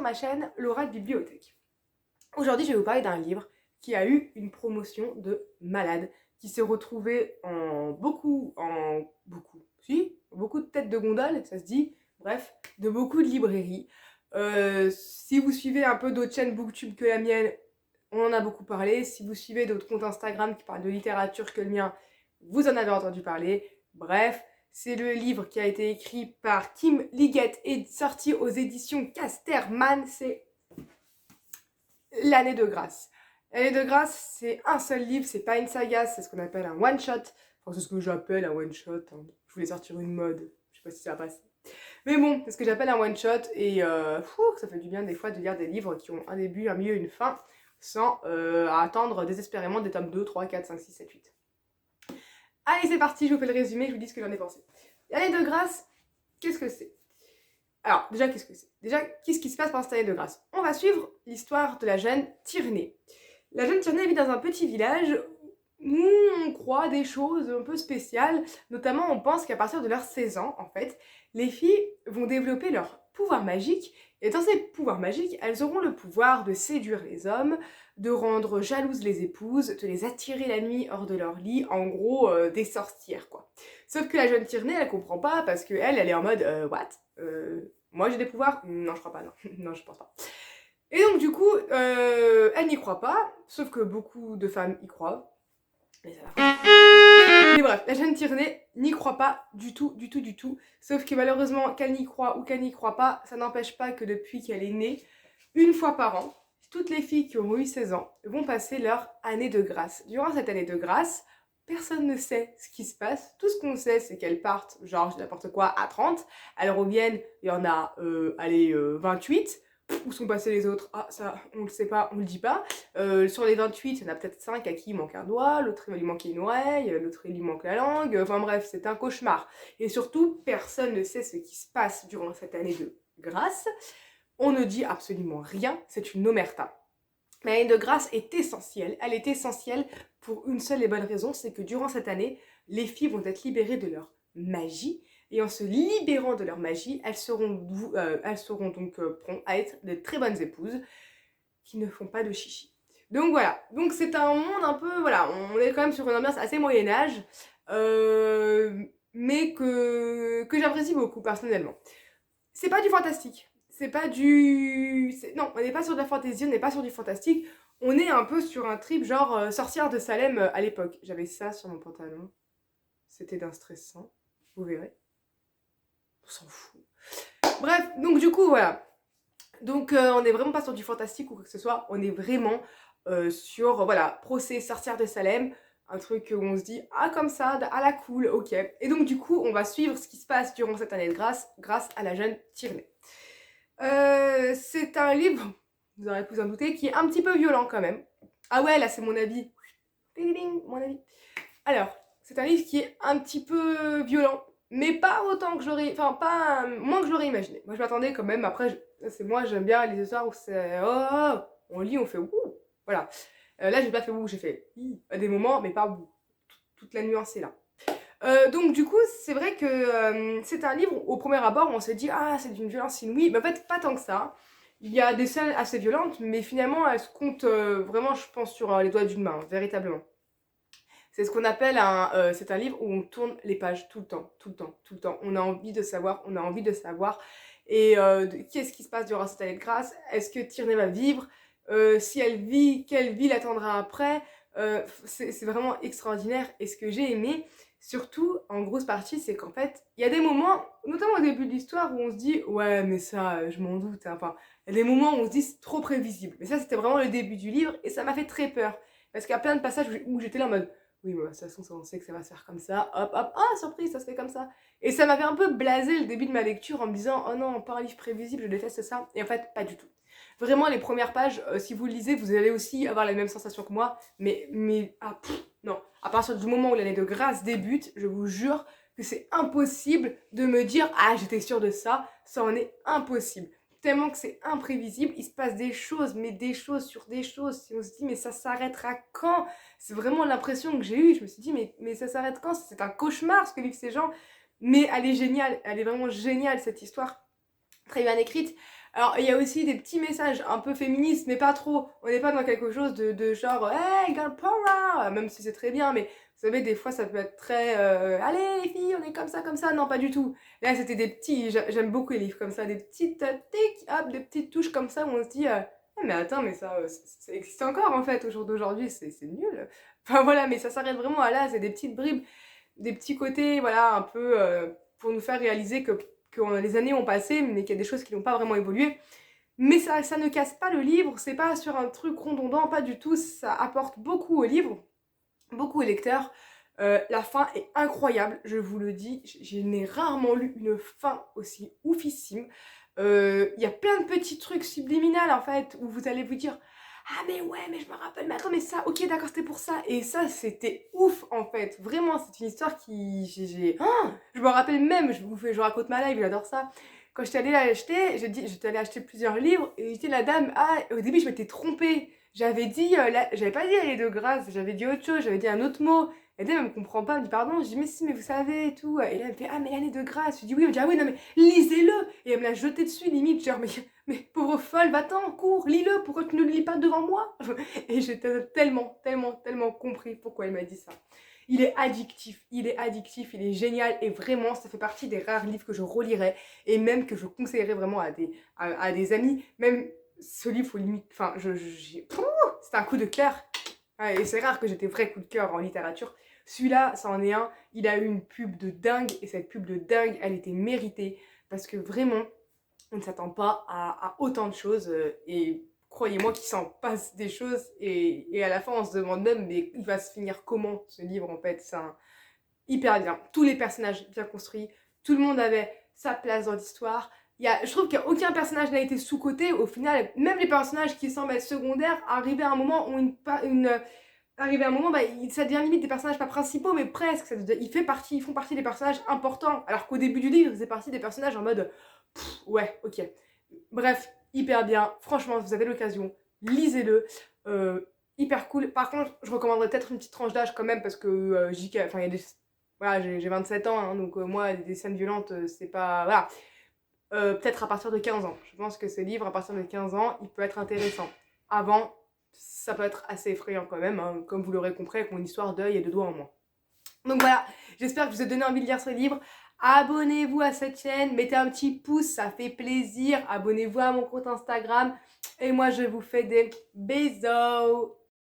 sur ma chaîne Laura de Bibliothèque. Aujourd'hui je vais vous parler d'un livre qui a eu une promotion de malade, qui s'est retrouvé en beaucoup de têtes de gondole, ça se dit, bref, de beaucoup de librairies. Si vous suivez un peu d'autres chaînes booktube que la mienne, on en a beaucoup parlé. Si vous suivez d'autres comptes Instagram qui parlent de littérature que le mien, vous en avez entendu parler. Bref, c'est le livre qui a été écrit par Kim Liggett et sorti aux éditions Casterman. C'est L'année de grâce. L'année de grâce, c'est un seul livre, c'est pas une saga, c'est ce qu'on appelle un one-shot. Enfin, c'est ce que j'appelle un one-shot. Hein. Je voulais sortir une mode, je sais pas si ça passe. Mais bon, c'est ce que j'appelle un one-shot et ça fait du bien des fois de lire des livres qui ont un début, un milieu, une fin, sans attendre désespérément des tomes 2, 3, 4, 5, 6, 7, 8. Allez, c'est parti, je vous fais le résumé, je vous dis ce que j'en ai pensé. L'année de grâce, qu'est-ce que c'est ? Alors, déjà, qu'est-ce que c'est ? Déjà, qu'est-ce qui se passe pendant cette année de grâce ? On va suivre l'histoire de la jeune Tierney. La jeune Tierney vit dans un petit village où on croit des choses un peu spéciales. Notamment, on pense qu'à partir de leurs 16 ans, en fait, les filles vont développer leur pouvoir magique. Et dans ces pouvoirs magiques, elles auront le pouvoir de séduire les hommes, de rendre jalouses les épouses, de les attirer la nuit hors de leur lit. En gros, des sorcières, quoi. Sauf que la jeune Tierney, elle comprend pas parce qu'elle est en mode what ? Moi j'ai des pouvoirs ? Non, je crois pas, non. Non, je pense pas. Et donc du coup, elle n'y croit pas, sauf que beaucoup de femmes y croient. Mais ça va. Mais bref, la jeune Tierney n'y croit pas du tout. Sauf que malheureusement, qu'elle n'y croit ou qu'elle n'y croit pas, ça n'empêche pas que depuis qu'elle est née, une fois par an, toutes les filles qui ont eu 16 ans vont passer leur année de grâce. Durant cette année de grâce, personne ne sait ce qui se passe. Tout ce qu'on sait, c'est qu'elles partent, genre n'importe quoi, à 30. Elles reviennent, il y en a, 28. Où sont passés les autres ? Ah, ça, on le sait pas, on le dit pas. Sur les 28, il y en a peut-être 5 à qui il manque un doigt, l'autre il va lui manquer une oreille, l'autre il lui manque la langue. Enfin bref, c'est un cauchemar. Et surtout, personne ne sait ce qui se passe durant cette année de grâce. On ne dit absolument rien, c'est une omerta. Mais l'année de grâce est essentielle. Elle est essentielle pour une seule et bonne raison, c'est que durant cette année, les filles vont être libérées de leur magie. Et en se libérant de leur magie, elles seront donc promptes à être de très bonnes épouses qui ne font pas de chichi. Donc voilà, donc c'est un monde un peu, voilà, on est quand même sur une ambiance assez Moyen-Âge, mais que j'apprécie beaucoup personnellement. C'est pas du fantastique. C'est pas du... Non, on n'est pas sur de la fantaisie, on n'est pas sur du fantastique. On est un peu sur un trip genre sorcière de Salem à l'époque. J'avais ça sur mon pantalon. C'était d'un stressant. Vous verrez. On s'en fout. Bref, donc du coup, voilà. Donc on n'est vraiment pas sur du fantastique ou quoi que ce soit. On est vraiment sur, voilà, procès sorcière de Salem. Un truc où on se dit, ah comme ça, à la cool, ok. Et donc du coup, on va suivre ce qui se passe durant cette année de grâce grâce à la jeune Tierney. C'est un livre, vous aurez pu vous en douter, qui est un petit peu violent quand même. Ah ouais, là c'est mon avis. Ding ding, mon avis. Alors, c'est un livre qui est un petit peu violent, mais pas autant que j'aurais... Enfin, pas... moins que je l'aurais imaginé. Moi je m'attendais quand même, après, c'est moi j'aime bien les histoires où c'est... Oh, on lit, on fait ouh. Voilà. Là j'ai pas fait ouh, j'ai fait à des moments, mais pas ouh. Toute la nuance est là. Donc du coup, c'est vrai que c'est un livre, au premier abord, on s'est dit « Ah, c'est d'une violence inouïe », mais en fait, pas tant que ça. Il y a des scènes assez violentes, mais finalement, elles se comptent vraiment, je pense, sur les doigts d'une main, véritablement. C'est ce qu'on appelle c'est un livre où on tourne les pages tout le temps. On a envie de savoir, Et qu'est-ce qui se passe durant cette année de grâce ? Est-ce que Tierney va vivre ? Si elle vit, quelle vie l'attendra après ? C'est vraiment extraordinaire. Et ce que j'ai aimé, surtout, en grosse partie, c'est qu'en fait, il y a des moments, notamment au début de l'histoire, où on se dit « Ouais, mais ça, je m'en doute. Hein. » Enfin, il y a des moments où on se dit « C'est trop prévisible. » Mais ça, c'était vraiment le début du livre, et ça m'a fait très peur. Parce qu'il y a plein de passages où j'étais là en mode « Oui, mais de toute façon, on sait que ça va se faire comme ça. Hop, hop, ah, surprise, ça se fait comme ça. » Et ça m'avait un peu blasé le début de ma lecture en me disant « Oh non, pas un livre prévisible, je déteste ça. » Et en fait, pas du tout. Vraiment, les premières pages, si vous le lisez, vous allez aussi avoir la même sensation que moi. Non. À partir du moment où l'année de grâce débute, je vous jure que c'est impossible de me dire « Ah, j'étais sûre de ça. » Ça en est impossible. Tellement que c'est imprévisible, il se passe des choses, mais des choses sur des choses. Si on se dit « Mais ça s'arrêtera quand ?» C'est vraiment l'impression que j'ai eue. Je me suis dit « Mais ça s'arrête quand ?» C'est un cauchemar ce que vivent ces gens. Mais elle est géniale. Elle est vraiment géniale, cette histoire. Très bien écrite. Alors, il y a aussi des petits messages un peu féministes, mais pas trop. On n'est pas dans quelque chose de genre, hey, girl power, même si c'est très bien, mais vous savez, des fois, ça peut être très, allez, les filles, on est comme ça, comme ça. Non, pas du tout. Là, c'était des petits, j'aime beaucoup les livres comme ça, des petites, tic, hop, des petites touches comme ça où on se dit, ah, mais attends, mais ça existe encore, en fait, au jour d'aujourd'hui, c'est nul. Enfin, voilà, mais ça s'arrête vraiment à là, c'est des petites bribes, des petits côtés, voilà, un peu, pour nous faire réaliser que les années ont passé, mais qu'il y a des choses qui n'ont pas vraiment évolué. Mais ça ne casse pas le livre, c'est pas sur un truc redondant, pas du tout, ça apporte beaucoup au livre, beaucoup au lecteur. La fin est incroyable, je vous le dis, je n'ai rarement lu une fin aussi oufissime. Il y a plein de petits trucs subliminales en fait, où vous allez vous dire ah mais ouais, mais je me rappelle, mais attends, mais ça, ok d'accord, c'était pour ça. Et ça, c'était ouf en fait, vraiment, c'est une histoire qui... je me rappelle même, je raconte ma live, j'adore ça. Quand j'étais allée l'acheter, j'étais allée acheter plusieurs livres, et j'étais la dame, ah, au début je m'étais trompée. J'avais dit, j'avais pas dit aller de grâce, j'avais dit autre chose, j'avais dit un autre mot. Et là, elle me comprend pas, elle me dit pardon, je dis mais si, mais vous savez et tout. Et là, elle me fait ah, mais l'année de grâce. Je dis oui, elle me dit ah oui, non, mais lisez-le. Et elle me l'a jeté dessus, limite, genre, mais pauvre folle, va-t'en, cours, lis-le, pourquoi tu ne le lis pas devant moi? Et j'étais tellement compris pourquoi elle m'a dit ça. Il est addictif, il est génial et vraiment, ça fait partie des rares livres que je relirai et même que je conseillerais vraiment à des amis. Même ce livre, faut limite, enfin, c'est un coup de cœur. Ouais, et c'est rare que j'ai des vrais coups de cœur en littérature. Celui-là, ça en est un. Il a eu une pub de dingue et cette pub de dingue, elle était méritée parce que vraiment, on ne s'attend pas à autant de choses et croyez-moi qu'il s'en passe des choses et à la fin on se demande même mais il va se finir comment ce livre en fait. C'est hyper bien. Tous les personnages bien construits, tout le monde avait sa place dans l'histoire. Je trouve qu'aucun personnage n'a été sous-coté. Au final, même les personnages qui semblent être secondaires, arrivés à un moment, ont arrivé à un moment, bah, ça devient limite des personnages pas principaux, mais presque. Ils font partie des personnages importants. Alors qu'au début du livre, ils faisaient partie des personnages en mode ouais, ok. Bref, hyper bien. Franchement, vous avez l'occasion, lisez-le. Hyper cool. Par contre, je recommanderais peut-être une petite tranche d'âge quand même parce que enfin, il y a des. Voilà, j'ai 27 ans, hein, donc moi, des scènes violentes, c'est pas. Voilà. Peut-être à partir de 15 ans. Je pense que ce livre, à partir de 15 ans, il peut être intéressant. Avant, ça peut être assez effrayant quand même, hein, comme vous l'aurez compris avec mon histoire d'œil et de doigts en moins. Donc voilà, j'espère que je vous ai donné envie de lire ce livre. Abonnez-vous à cette chaîne, mettez un petit pouce, ça fait plaisir. Abonnez-vous à mon compte Instagram. Et moi, je vous fais des bisous.